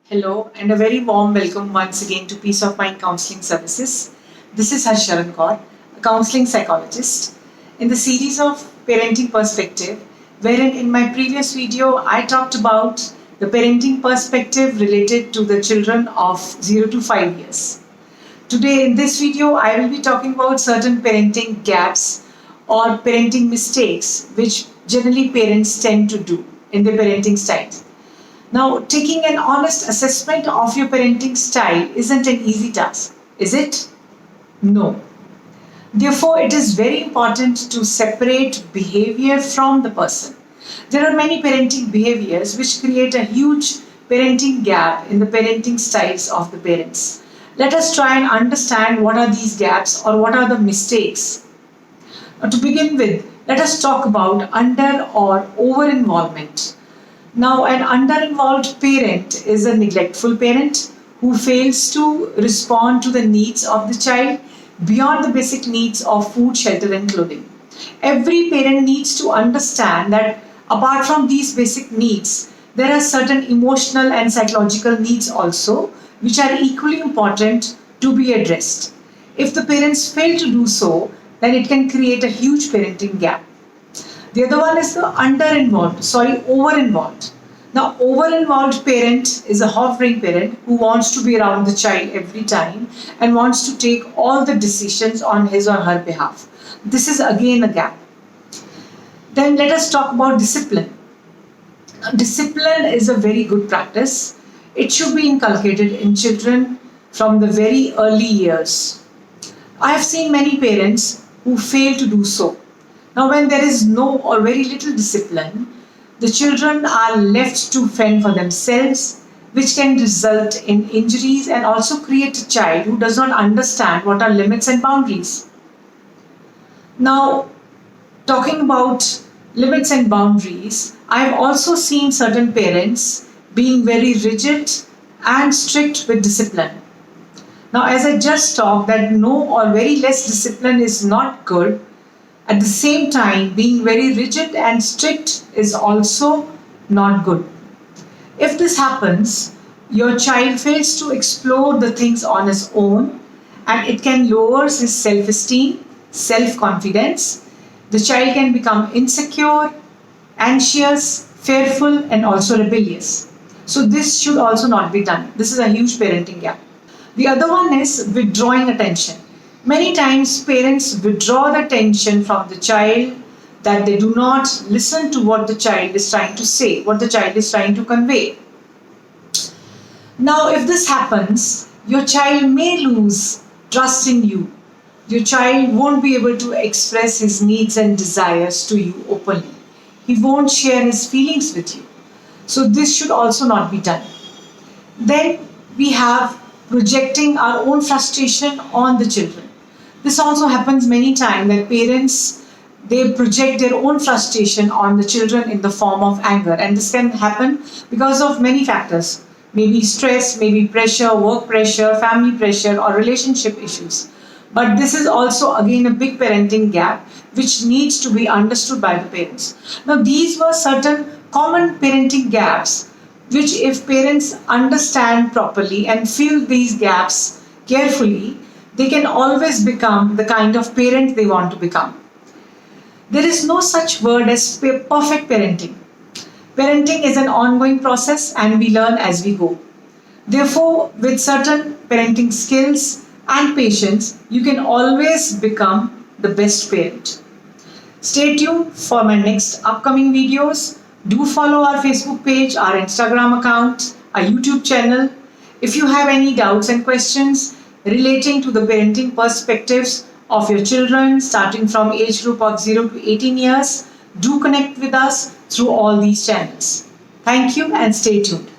Hello, and a very warm welcome once again to Peace of Mind Counseling Services. This is Harsharan Kaur, a counseling psychologist. In the series of Parenting Perspective, wherein in my previous video I talked about the parenting perspective related to the children of 0 to 5 years. Today, in this video, I will be talking about certain parenting gaps or parenting mistakes which generally parents tend to do in their parenting style. Now, taking an honest assessment of your parenting style isn't an easy task, is it? No. Therefore, it is very important to separate behavior from the person. There are many parenting behaviors which create a huge parenting gap in the parenting styles of the parents. Let us try and understand what are these gaps or what are the mistakes. Now, to begin with, let us talk about under or over involvement. Now, an under-involved parent is a neglectful parent who fails to respond to the needs of the child beyond the basic needs of food, shelter, and clothing. Every parent needs to understand that apart from these basic needs, there are certain emotional and psychological needs also, which are equally important to be addressed. If the parents fail to do so, then it can create a huge parenting gap. The other one is the over-involved. Now, over-involved parent is a hovering parent who wants to be around the child every time and wants to take all the decisions on his or her behalf. This is again a gap. Then let us talk about discipline. Discipline is a very good practice. It should be inculcated in children from the very early years. I have seen many parents who fail to do so. Now, when there is no or very little discipline, the children are left to fend for themselves, which can result in injuries and also create a child who does not understand what are limits and boundaries. Now, talking about limits and boundaries, I have also seen certain parents being very rigid and strict with discipline. Now, as I just talked, that no or very less discipline is not good. At the same time, being very rigid and strict is also not good. If this happens, your child fails to explore the things on his own and it can lower his self-esteem, self-confidence. The child can become insecure, anxious, fearful, and also rebellious. So this should also not be done. This is a huge parenting gap. The other one is withdrawing attention. Many times parents withdraw the attention from the child, that they do not listen to what the child is trying to say, what the child is trying to convey. Now, if this happens, your child may lose trust in you. Your child won't be able to express his needs and desires to you openly. He won't share his feelings with you. So this should also not be done. Then we have projecting our own frustration on the children. This also happens many times that parents, they project their own frustration on the children in the form of anger, and this can happen because of many factors. Maybe stress, maybe pressure, work pressure, family pressure, or relationship issues. But this is also again a big parenting gap which needs to be understood by the parents. Now, these were certain common parenting gaps which, if parents understand properly and fill these gaps carefully, they can always become the kind of parent they want to become. There is no such word as perfect parenting. Parenting is an ongoing process and we learn as we go. Therefore, with certain parenting skills and patience, you can always become the best parent. Stay tuned for my next upcoming videos. Do follow our Facebook page, our Instagram account, our YouTube channel. If you have any doubts and questions relating to the parenting perspectives of your children starting from age group of 0 to 18 years, do connect with us through all these channels. Thank you and stay tuned.